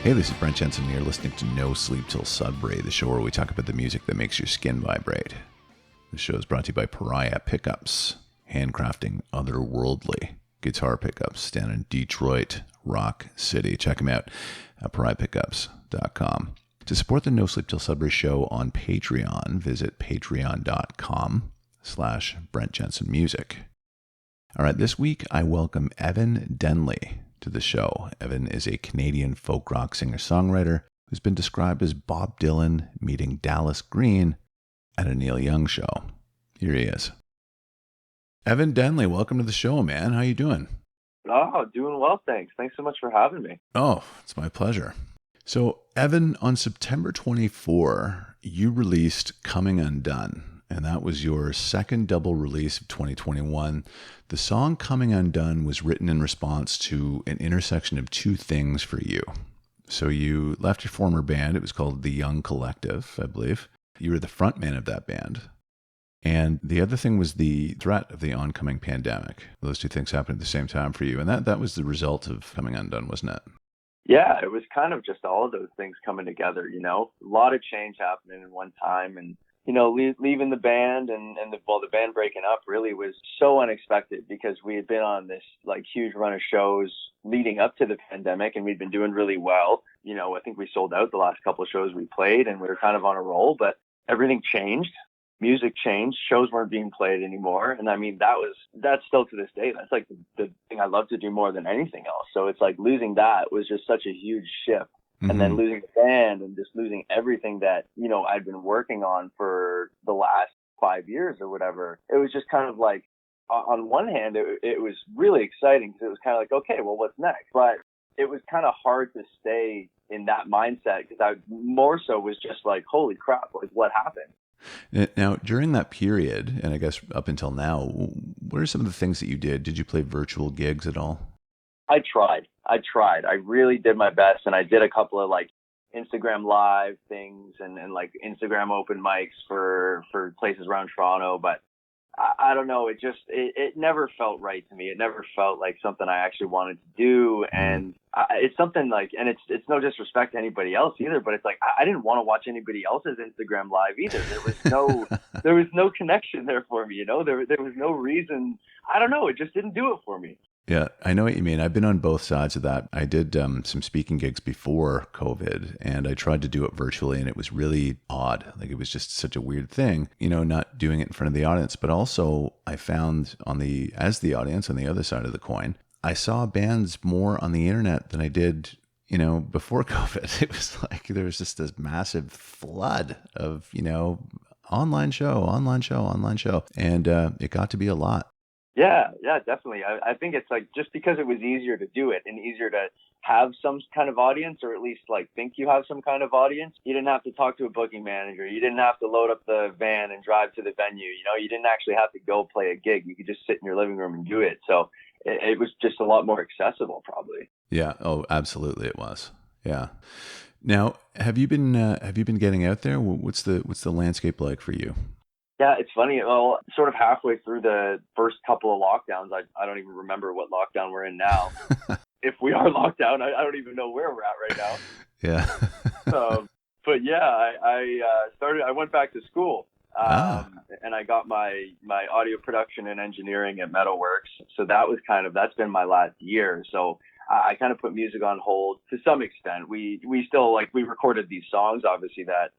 Hey, this is Brent Jensen, and you're listening to No Sleep Till Sudbury, the show where we talk about the music that makes your skin vibrate. The show is brought to you by Pariah Pickups, handcrafting otherworldly guitar pickups down in Detroit, Rock City. Check them out at pariahpickups.com. To support the No Sleep Till Sudbury show on Patreon, visit patreon.com/Brent Jensen Music. All right, this week I welcome Evan Denley to the show. Evan is a Canadian folk rock singer-songwriter who's been described as Bob Dylan meeting Dallas Green at a Neil Young show. Here he is. Evan Denley, welcome to the show, man. How you doing? Oh, doing well, thanks. Thanks so much for having me. Oh, it's my pleasure. So, Evan, on September 24, you released Coming Undone, and that was your second double release of 2021. The song Coming Undone was written in response to an intersection of two things for you. So you left your former band. It was called the Yonge Collective, I believe. You were the frontman of that band. And the other thing was the threat of the oncoming pandemic. Those two things happened at the same time for you. And that was the result of Coming Undone, wasn't it? Yeah, it was kind of just all of those things coming together, you know. A lot of change happening in one time. And you know, leaving the band and the band breaking up really was so unexpected because we had been on this like huge run of shows leading up to the pandemic and we'd been doing really well. You know, I think we sold out the last couple of shows we played and we were kind of on a roll, but everything changed. Music changed. Shows weren't being played anymore. And I mean, that's still to this day. That's like the thing I love to do more than anything else. So it's like losing that was just such a huge shift. And then losing the band and just losing everything that, you know, I'd been working on for the last 5 years or whatever. It was just kind of like, on one hand, it was really exciting because it was kind of like, okay, well, what's next? But it was kind of hard to stay in that mindset because I more so was just like, holy crap, like what happened? Now, during that period, and I guess up until now, what are some of the things that you did? Did you play virtual gigs at all? I tried. I really did my best. And I did a couple of like Instagram live things and like Instagram open mics for places around Toronto. But I don't know. It never felt right to me. It never felt like something I actually wanted to do. And it's something like, and it's no disrespect to anybody else either, but it's like, I didn't want to watch anybody else's Instagram live either. There was no connection there for me. You know, there was no reason. I don't know. It just didn't do it for me. Yeah, I know what you mean. I've been on both sides of that. I did some speaking gigs before COVID, and I tried to do it virtually, and it was really odd. Like, it was just such a weird thing, you know, not doing it in front of the audience. But also, I found as the audience on the other side of the coin, I saw bands more on the internet than I did, you know, before COVID. It was like there was just this massive flood of, you know, online show. And it got to be a lot. Yeah, definitely. I think it's like just because it was easier to do it and easier to have some kind of audience, or at least like think you have some kind of audience, you didn't have to talk to a booking manager. You didn't have to load up the van and drive to the venue. You know, you didn't actually have to go play a gig. You could just sit in your living room and do it. So it was just a lot more accessible, probably. Yeah. Oh, absolutely, it was. Yeah. Now, have you been getting out there? What's the landscape like for you? Yeah, it's funny. Well, sort of halfway through the first couple of lockdowns, I don't even remember what lockdown we're in now. If we are locked down, I don't even know where we're at right now. Yeah. But yeah, I went back to school and I got my audio production and engineering at Metalworks. So that's been my last year. So I kind of put music on hold to some extent. We still we recorded these songs, obviously, that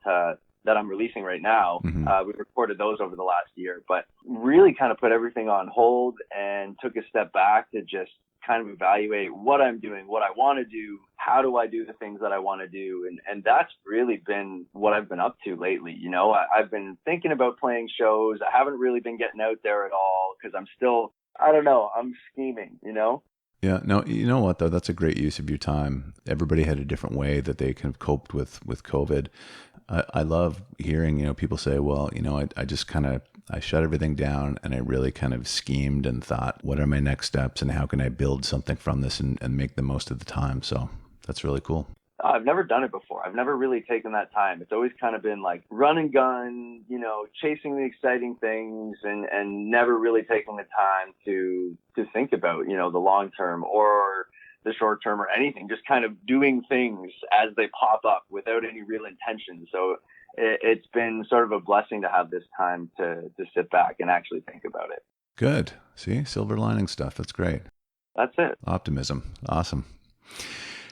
I'm releasing right now. We recorded those over the last year, but really kind of put everything on hold and took a step back to just kind of evaluate what I'm doing, what I want to do, how do I do the things that I want to do. And that's really been what I've been up to lately. You know, I've been thinking about playing shows. I haven't really been getting out there at all because I'm still, I don't know, I'm scheming, you know? Yeah, no, you know what though? That's a great use of your time. Everybody had a different way that they kind of coped with COVID. I love hearing, you know, people say, well, you know, I shut everything down and I really kind of schemed and thought, what are my next steps and how can I build something from this and make the most of the time? So that's really cool. I've never done it before. I've never really taken that time. It's always kind of been like run and gun, you know, chasing the exciting things and never really taking the time to think about, you know, the long term or the short term or anything, just kind of doing things as they pop up without any real intention. So it's been sort of a blessing to have this time to sit back and actually think about it. Good. See, silver lining stuff. That's great. That's it. Optimism. Awesome.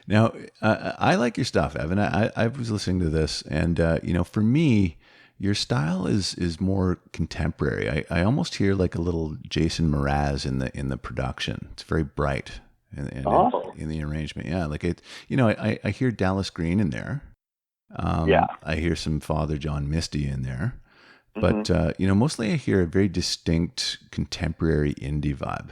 Now, I like your stuff, Evan. I was listening to this, and for me, your style is more contemporary. I almost hear like a little Jason Mraz in the production. It's very bright in the arrangement. Yeah, like it. I hear Dallas Green in there. I hear some Father John Misty in there, but mostly I hear a very distinct contemporary indie vibe.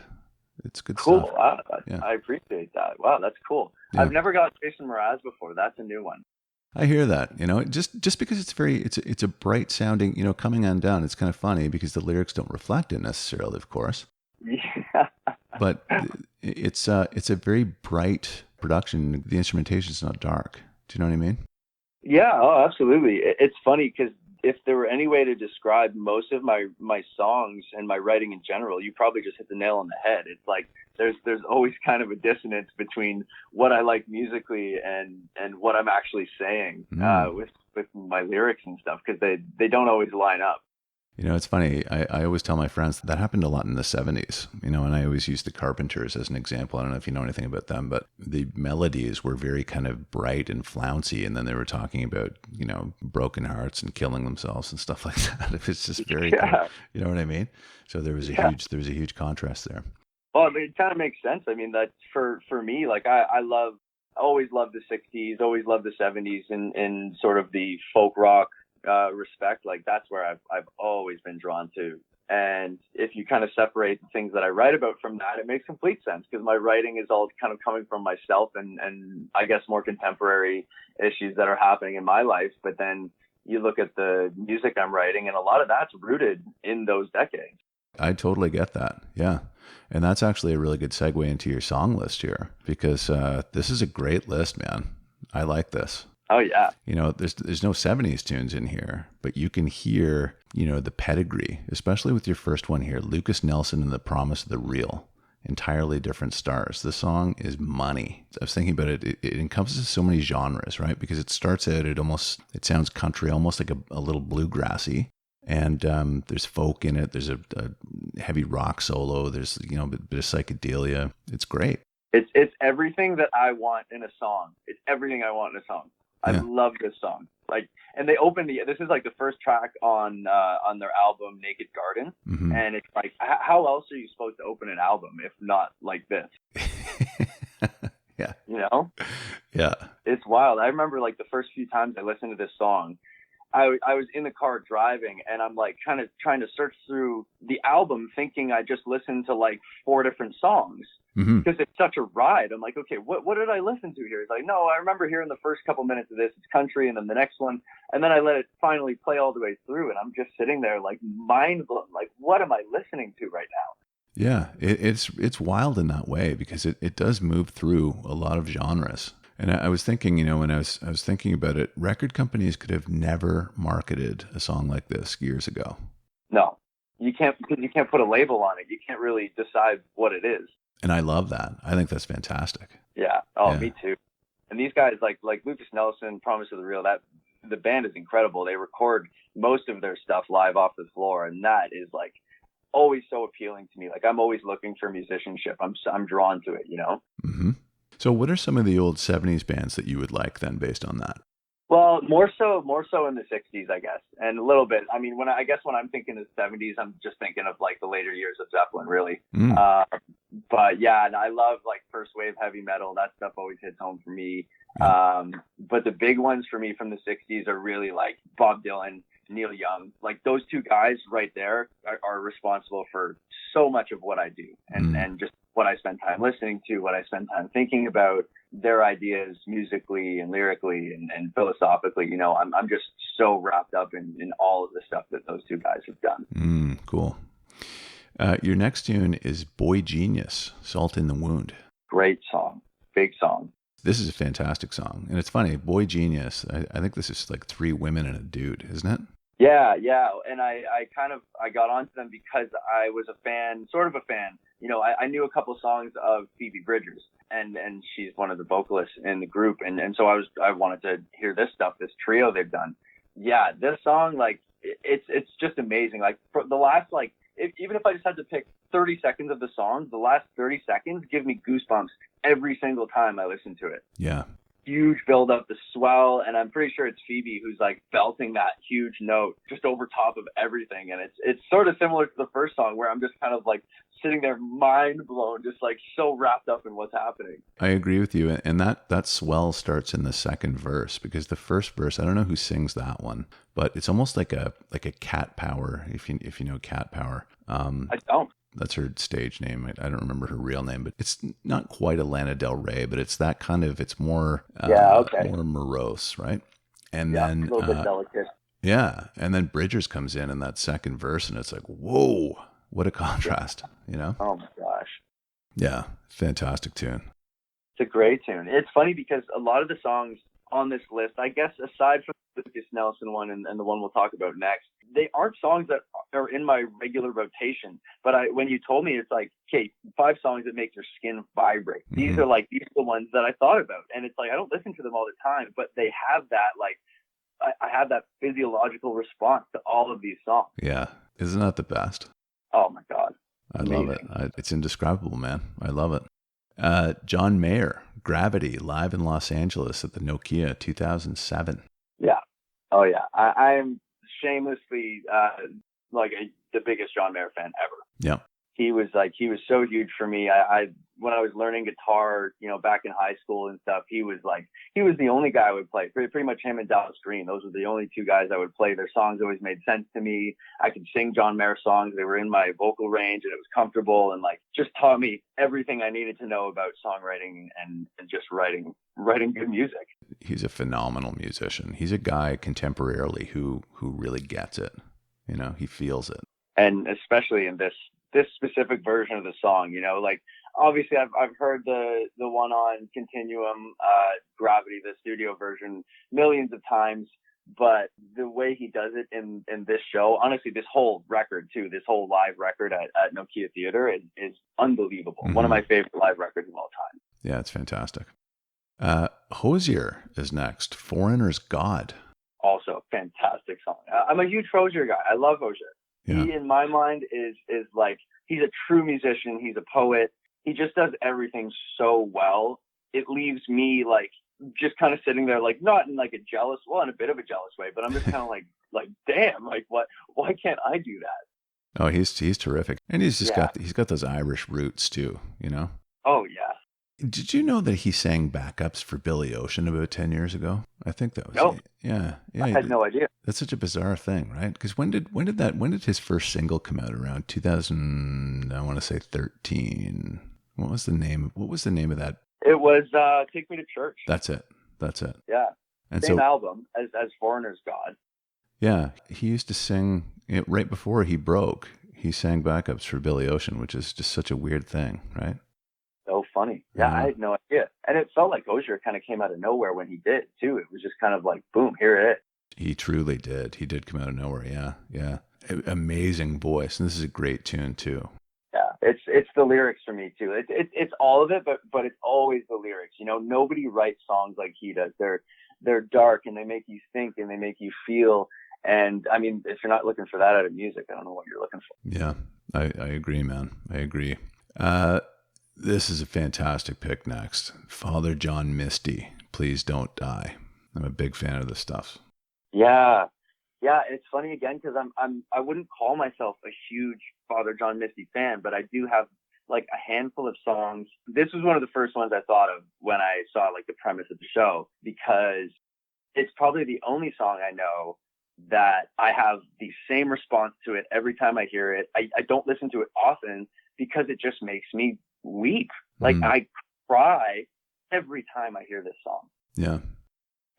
It's good cool. stuff. Wow, Yeah. I appreciate that. Wow, that's cool. Yeah. I've never got Jason Mraz before. That's a new one. I hear that, just because it's a bright sounding, Coming Undone. It's kind of funny because the lyrics don't reflect it necessarily, of course. Yeah. But it's a very bright production. The instrumentation is not dark. Do you know what I mean? Yeah. Oh, absolutely. It's funny because if there were any way to describe most of my songs and my writing in general, you probably just hit the nail on the head. It's like there's always kind of a dissonance between what I like musically and what I'm actually saying with my lyrics and stuff, because they don't always line up. It's funny. I always tell my friends that happened a lot in the 70s, and I always use the Carpenters as an example. I don't know if you know anything about them, but the melodies were very kind of bright and flouncy. And then they were talking about, broken hearts and killing themselves and stuff like that. It's just very, you know what I mean? So there was a huge contrast there. Well, it kind of makes sense. I mean, that for me, like I always loved the 60s, always loved the 70s in sort of the folk rock respect. Like that's where I've always been drawn to. And if you kind of separate the things that I write about from that, it makes complete sense, because my writing is all kind of coming from myself and I guess more contemporary issues that are happening in my life. But then you look at the music I'm writing, and a lot of that's rooted in those decades. I totally get that. Yeah. And that's actually a really good segue into your song list here, because this is a great list, man. I like this. Oh yeah. There's no 70s tunes in here, but you can hear, the pedigree, especially with your first one here, Lukas Nelson and the Promise of the Real. Entirely different stars. The song is money. I was thinking about it. It encompasses so many genres, right? Because it starts out, it sounds country, almost like a little bluegrassy. And there's folk in it. There's a heavy rock solo. There's, a bit of psychedelia. It's great. It's everything that I want in a song. It's everything I want in a song. I love this song. And they this is like the first track on their album Naked Garden. Mm-hmm. And it's like, how else are you supposed to open an album if not like this? Yeah. Yeah. It's wild. I remember like the first few times I listened to this song, I was in the car driving, and I'm like kind of trying to search through the album, thinking I just listened to like 4 different songs, because it's such a ride. I'm like, okay, what did I listen to here? It's like, no, I remember hearing the first couple minutes of this, it's country, and then the next one, and then I let it finally play all the way through, and I'm just sitting there like mind blown, like what am I listening to right now? Yeah, it's wild in that way, because it does move through a lot of genres. And I was thinking, when I was thinking about it, record companies could have never marketed a song like this years ago. No, you can't, because you can't put a label on it. You can't really decide what it is. And I love that. I think that's fantastic. Yeah. Oh, yeah. Me too. And these guys like Lukas Nelson, Promise of the Real, that the band is incredible. They record most of their stuff live off the floor, and that is like always so appealing to me. Like I'm always looking for musicianship. I'm drawn to it. Mm-hmm. So what are some of the old 70s bands that you would like then, based on that? Well, more so in the 60s, I guess. And a little bit. I mean, when I'm thinking of 70s, I'm just thinking of like the later years of Zeppelin, really. But yeah, and I love like first wave heavy metal. That stuff always hits home for me. But the big ones for me from the 60s are really like Bob Dylan, Neil Young. Like those two guys right there are responsible for so much of what I do, and just what I spend time listening to, what I spend time thinking about, their ideas musically and lyrically and philosophically. I'm just so wrapped up in all of the stuff that those two guys have done. Cool. Your next tune is Boygenius, Salt in the Wound. Great song. Big song. This is a fantastic song. And it's funny, Boygenius, I think this is like 3 women and a dude, isn't it? Yeah. And I got onto them because I was sort of a fan. I knew a couple songs of Phoebe Bridgers, and she's one of the vocalists in the group, and so I wanted to hear this stuff, this trio they've done. Yeah, this song, like, it's just amazing. Like, for the last, like, even if I just had to pick 30 seconds of the song, the last 30 seconds give me goosebumps every single time I listen to it. Yeah. Huge build up, the swell, and I'm pretty sure it's Phoebe who's like belting that huge note just over top of everything. And it's sort of similar to the first song, where I'm just kind of like sitting there mind blown, just like so wrapped up in what's happening. I agree with you. And that swell starts in the second verse, because the first verse, I don't know who sings that one, but it's almost like a Cat Power, if you know Cat Power. I don't. That's her stage name. I don't remember her real name, but it's not quite a Lana Del Rey, but it's that kind of, it's more, more morose, right? And then a little bit delicate. Yeah. And then Bridgers comes in that second verse, and it's like, whoa, what a contrast, you know? Oh my gosh. Yeah. Fantastic tune. It's a great tune. It's funny because a lot of the songs on this list, I guess, aside from the Lukas Nelson one and the one we'll talk about next, they aren't songs that are in my regular rotation. But when you told me, it's like, okay, 5 songs that make your skin vibrate. These are the ones that I thought about. And it's like, I don't listen to them all the time, but they have that, like, I have that physiological response to all of these songs. Yeah. Isn't that the best? Oh my God. I love it. It's indescribable, man. I love it. John Mayer, Gravity, live in Los Angeles at the Nokia 2007. Yeah. Oh yeah. I'm shamelessly the biggest John Mayer fan ever. Yeah. He was so huge for me. I when I was learning guitar, back in high school and stuff, he was the only guy I would play. Pretty much him and Dallas Green. Those were the only 2 guys I would play. Their songs always made sense to me. I could sing John Mayer songs. They were in my vocal range, and it was comfortable, and like just taught me everything I needed to know about songwriting and just writing good music. He's a phenomenal musician. He's a guy contemporarily who really gets it. He feels it. And especially in this specific version of the song, like obviously I've heard the one on Continuum, Gravity, the studio version, millions of times, but the way he does it in this show, honestly, this whole record too, this whole live record at Nokia Theater is unbelievable. One of my favorite live records of all time. Yeah, it's fantastic. Hozier is next. Foreigner's God. Also, fantastic song. I'm a huge Hozier guy. I love Hozier. Yeah. He, in my mind, is like, he's a true musician. He's a poet. He just does everything so well. It leaves me like just kind of sitting there, like not in like in a bit of a jealous way, but I'm just kind of like, damn, like why can't I do that? Oh, he's terrific. And he's just got those Irish roots too, Oh yeah. Did you know that he sang backups for Billy Ocean about 10 years ago? I think that was Yeah. I had no idea. That's such a bizarre thing, right? Because when did his first single come out? Around 2000, I want to say 13. What was the name of that? It was Take Me to Church. That's it. Yeah. And same album as Foreigner's God. Yeah, he used to sing right before he broke. He sang backups for Billy Ocean, which is just such a weird thing, right? So funny. Yeah, I had no idea. And it felt like Hozier kind of came out of nowhere when he did, too. It was just kind of like, boom, here it is. He truly did. He did come out of nowhere, yeah. Amazing voice. And this is a great tune, too. Yeah, it's the lyrics for me, too. It's all of it, but it's always the lyrics. Nobody writes songs like he does. They're dark, and they make you think, and they make you feel. And, I mean, if you're not looking for that out of music, I don't know what you're looking for. Yeah, I agree, man. I agree. This is a fantastic pick next. Father John Misty, Please Don't Die. I'm a big fan of this stuff. Yeah. It's funny again, because I wouldn't call myself a huge Father John Misty fan, but I do have like a handful of songs. This was one of the first ones I thought of when I saw like the premise of the show, because it's probably the only song I know that I have the same response to it every time I hear it. I don't listen to it often because it just makes me weep. Like I cry every time I hear this song. Yeah.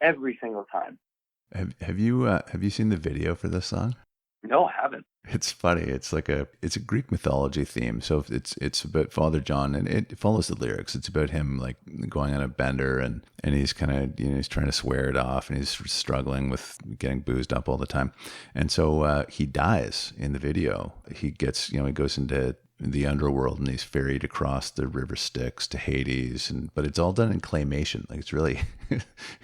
Every single time. Have you seen the video for this song? No, I haven't. It's funny. It's a Greek mythology theme. So it's about Father John, and it follows the lyrics. It's about him like going on a bender, and he's kind of he's trying to swear it off, and he's struggling with getting boozed up all the time, and so he dies in the video. He gets he goes into the underworld, and he's ferried across the river Styx to Hades, but it's all done in claymation. Like it's really,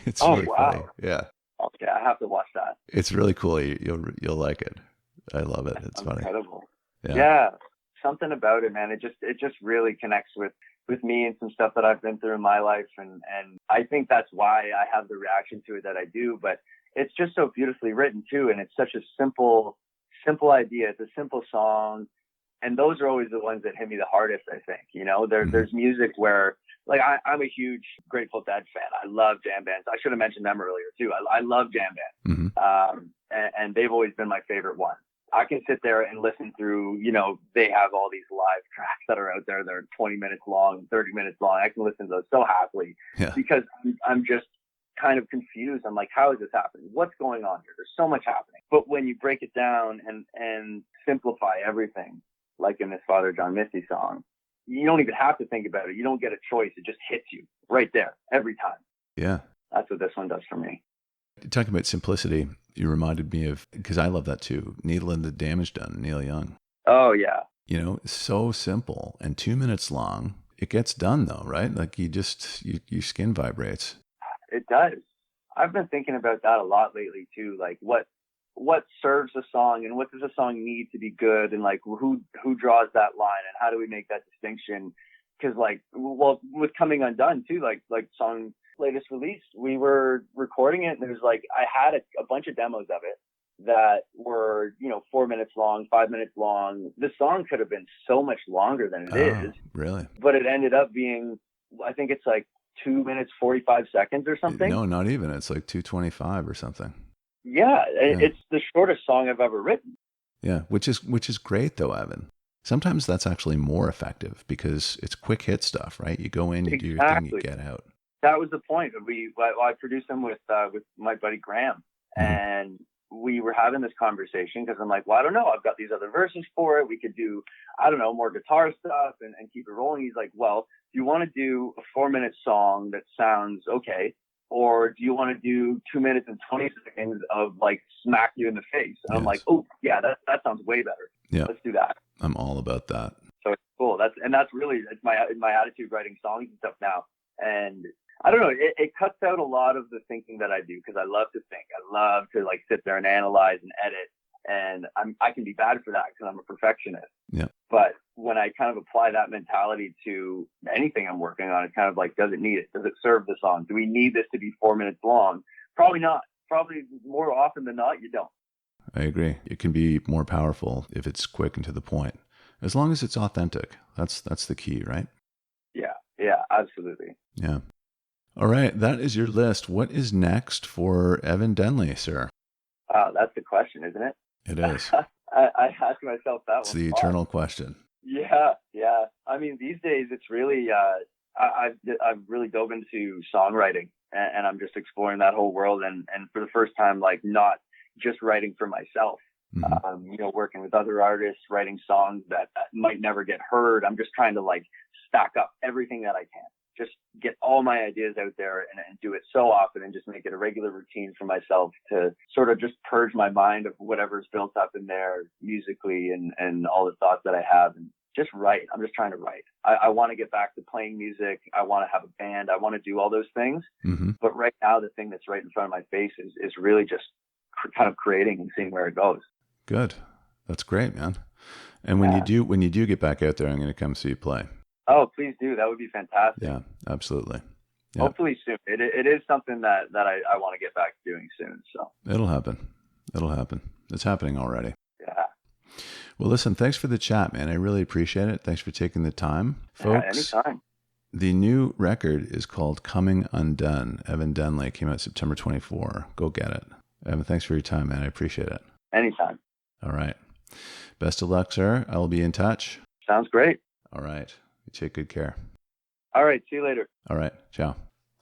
it's really funny. Yeah. Okay, I have to watch that. It's really cool. You'll like it. I love it. It's funny. Incredible. Yeah. Something about it, man. It just really connects with me and some stuff that I've been through in my life. And I think that's why I have the reaction to it that I do, but it's just so beautifully written too. And it's such a simple idea. It's a simple song. And those are always the ones that hit me the hardest, I think. You know, there's music where, like, I'm a huge Grateful Dead fan. I love jam bands. I should have mentioned them earlier too. I love jam bands. And they've always been my favorite one. I can sit there and listen through, you know, they have all these live tracks that are out there. They're 20 minutes long, 30 minutes long. I can listen to those so happily because I'm just kind of confused. I'm like, how is this happening? What's going on here? There's so much happening. But when you break it down and simplify everything, like in this Father John Misty song, you don't even have to think about it. You don't get a choice. It just hits you right there every time. Yeah. That's what this one does for me. Talking about simplicity, you reminded me of, because I love that too, Needle and the Damage Done, Neil Young. Oh, yeah. You know, it's so simple and 2 minutes long. It gets done though, right? Like your skin vibrates. It does. I've been thinking about that a lot lately too. Like what serves a song and what does a song need to be good, and like who draws that line and how do we make that distinction? Because like, well, with Coming Undone too, like song latest release, we were recording it and there's like, I had a bunch of demos of it that were, you know, 4 minutes long, 5 minutes long. The song could have been so much longer than it is. Really? But it ended up being, I think it's like 2 minutes, 45 seconds or something. No, not even. It's like 2:25 or something. Yeah. It's the shortest song I've ever written. Yeah. Which is great though, Evan. Sometimes that's actually more effective because it's quick hit stuff, right? You go in, you do your thing, you get out. That was the point. I produced them with my buddy Graham, and we were having this conversation because I'm like, well, I don't know. I've got these other verses for it. We could do, I don't know, more guitar stuff and keep it rolling. He's like, well, do you want to do a 4 minute song that sounds okay? Or do you want to do 2 minutes and 20 seconds of like smack you in the face? And I'm like, oh yeah, that sounds way better. Yeah. Let's do that. I'm all about that. So it's cool. That's really, it's my attitude writing songs and stuff now. And I don't know, it cuts out a lot of the thinking that I do because I love to think. I love to like sit there and analyze and edit. And I can be bad for that because I'm a perfectionist. Yeah. But when I kind of apply that mentality to anything I'm working on, it's kind of like, does it need it? Does it serve the song? Do we need this to be 4 minutes long? Probably not. Probably more often than not, you don't. I agree. It can be more powerful if it's quick and to the point, as long as it's authentic. That's the key, right? Yeah, absolutely. Yeah. All right, that is your list. What is next for Evan Denley, sir? That's the question, isn't it? It is. I ask myself that it's the eternal question. Yeah. I mean, these days it's really, I've really dove into songwriting, and I'm just exploring that whole world. And for the first time, like not just writing for myself, you know, working with other artists, writing songs that might never get heard. I'm just trying to like stack up everything that I can. Just get all my ideas out there and do it so often and just make it a regular routine for myself to sort of just purge my mind of whatever's built up in there musically and all the thoughts that I have, and just write. I'm just trying to write. I want to get back to playing music. I want to have a band. I want to do all those things. But right now, the thing that's right in front of my face is really just kind of creating and seeing where it goes. Good. That's great, man. And when you do get back out there, I'm going to come see you play. Oh, please do. That would be fantastic. Yeah, absolutely. Yeah. Hopefully soon. It is something that I want to get back to doing soon. So it'll happen. It's happening already. Yeah. Well, listen, thanks for the chat, man. I really appreciate it. Thanks for taking the time. Folks, anytime. The new record is called Coming Undone. Evan Denley came out September 24. Go get it. Evan, thanks for your time, man. I appreciate it. Anytime. All right. Best of luck, sir. I will be in touch. Sounds great. All right. You take good care. All right. See you later. All right. Ciao.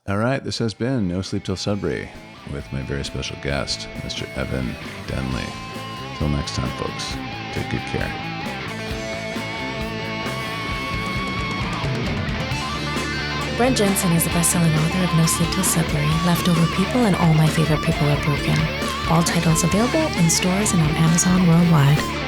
All right. This has been No Sleep Till Sudbury with my very special guest, Mr. Evan Denley. Till next time, folks. Take good care. Brent Jensen is the best-selling author of No Sleep Till Sudbury, Leftover People, and All My Favorite People Are Broken. All titles available in stores and on Amazon worldwide.